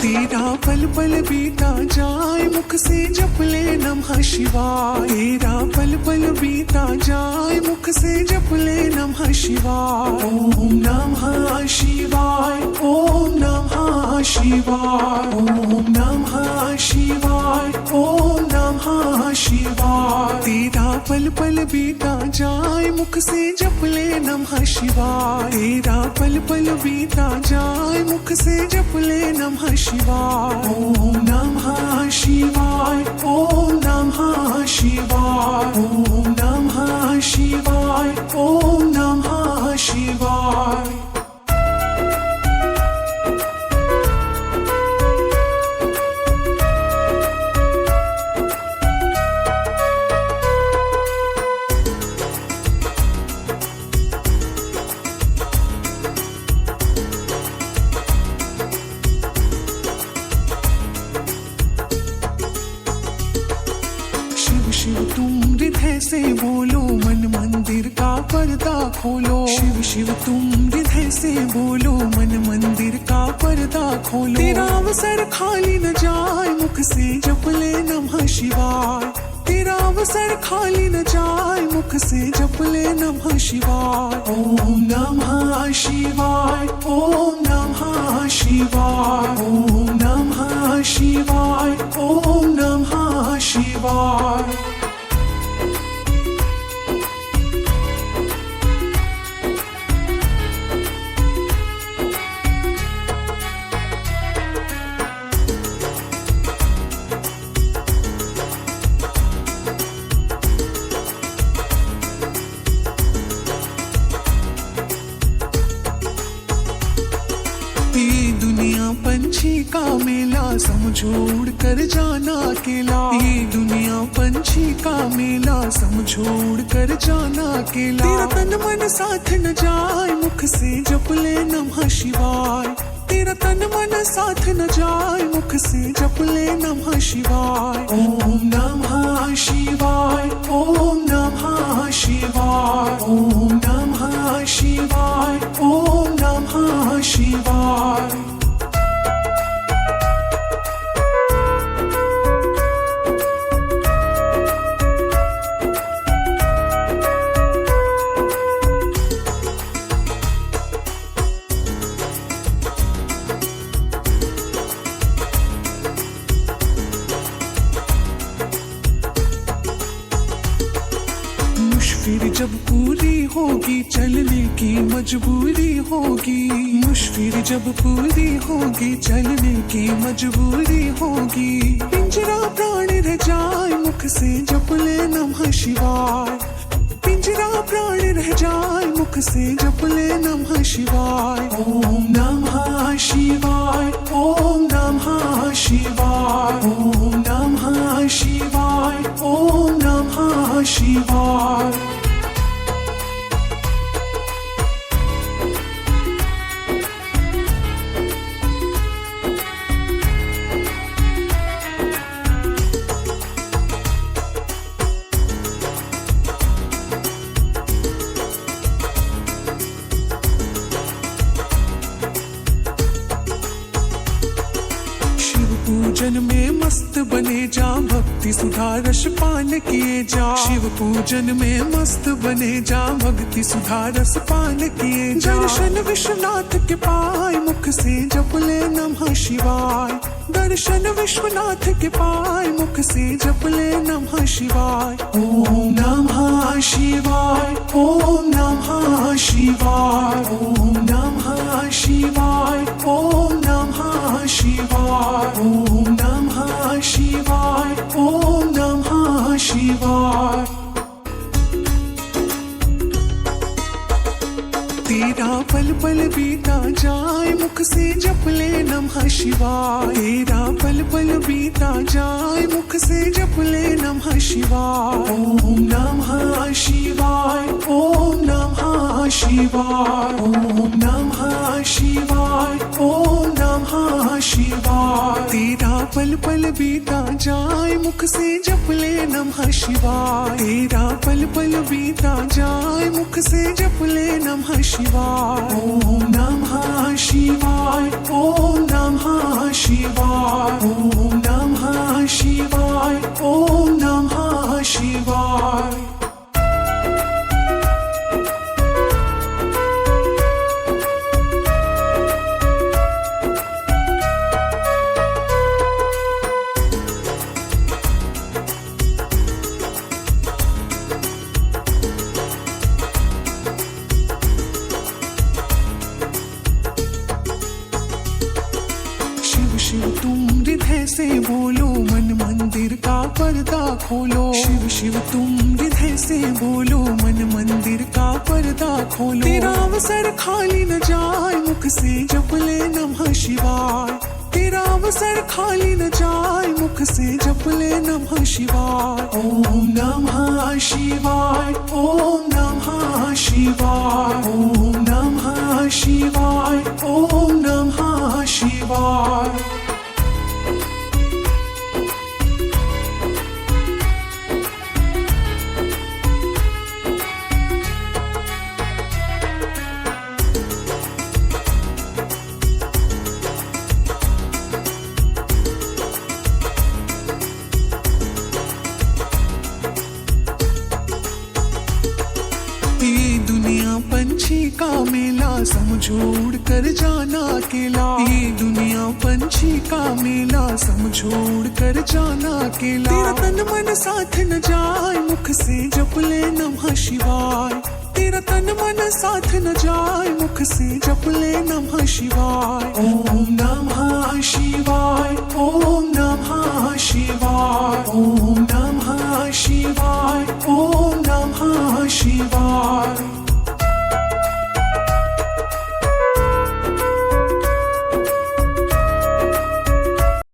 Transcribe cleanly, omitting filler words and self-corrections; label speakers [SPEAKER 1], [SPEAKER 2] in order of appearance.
[SPEAKER 1] तेरा पल पल बीता जाए मुख से जप ले नमः शिवाय। तेरा पल पल बीता जाए मुख से जप ले नमः शिवाय। ओम नमः शिवाय, ओम नमः शिवाय, ओम नमः शिवाय, ओम नमः शिवाय। तेरा पल पल बीता जाए मुख से जप ले नमः शिवाय। तेरा पल पल बीता जाए मुख से जप ले नमः शिवाय। ओम नमः शिवाय, ओम नमः शिवाय, ओम नमः शिवाय, ओम नमः शिवाय। शिव तुम हृदय से बोलो, मन मंदिर का पर्दा खोलो। शिव शिव तुम हृदय से बोलो, मन मंदिर का पर्दा खोलो। तेरा अवसर खाली न जाए मुख से जप ले नमः शिवाय। तेरा अवसर खाली न जाए मुख से जप ले नमः शिवाय। ओम नमः शिवाय, ओम नमः शिवाय, ओम नमः शिवाय, ओम नमः शिवाय। ये दुनिया पंछी का मेला, समझो उड़ कर जाना अकेला। ये दुनिया पंछी का मेला, समझो उड़ कर जाना अकेला। तेरा तन मन साथ न जाए मुख से जप ले नमः शिवाय। तेरा तन मन साथ न जाए मुख से जप ले नमः शिवाय। ओम नमः शिवाय, ओम नमः शिवाय, ओम नमः शिवाय, ओम नमः शिवाय। फिर जब पूरी होगी चलने की मजबूरी होगी। मुश्किल जब पूरी होगी चलने की मजबूरी होगी। पिंजरा प्राण रह जाए मुख से जप ले नमः शिवाय। पिंजरा प्राण रह जाए मुख से जप ले नमः शिवाय। ओम नमः शिवाय, ओम नमः शिवाय, ओम नमः शिवाय, ओम नमः शिवाय। पूजन में मस्त बने जा, भक्ति सुधा रस पान किए जा। शिव पूजन में मस्त बने जा, भक्ति सुधा रस पान किए जा। दर्शन विश्वनाथ के पाए मुख से जप ले नमः शिवाय। दर्शन विश्वनाथ के पाए मुख से जप ले नमः शिवाय। ओम नमः शिवाय, ओम नमः शिवाय, ओम नमः शिवाय, ओम नमः शिवाय, ओम नमः शिवाय, ओम नमः शिवाय। तेरा पल पल बीता जाए मुख से जप ले नमः शिवाय। तेरा पल पल बीता जाए मुख से जप ले नमः शिवाय। ओम नमः शिवाय, ओम नमः शिवाय, ओम नमः शिवाय, ओम नमः शिवाय। तेरा पल पल बीता जाए मुख से जप ले नमः शिवाय। तेरा पल पल बीता जाए मुख से जप ले नमः शिवाय। ओम नमः शिवाय, ओम नमः शिवाय। शिव तुम हृदय से बोलो, मन मंदिर का पर्दा खोलो। शिव शिव तुम हृदय से बोलो, मन मंदिर का पर्दा खोलो। तेरा अवसर खाली न जाए, मुख से जप ले नमः शिवाय। तेरा अवसर खाली न जाए, मुख से जप ले नमः शिवाय। ओम नमः शिवाय, ओम नमः शिवाय, ओम नमः शिवाय, ओम नमः शिवाय। ये दुनिया पंछी का मेला, समझो उड़ कर जाना अकेला। ये दुनिया पंछी का मेला, समझो उड़ कर जाना अकेला। तेरा तन मन साथ न जाए, मुख से जप ले नमः शिवाय। तेरा तन मन साथ न जाए, मुख से जप ले नमः शिवाय। ओम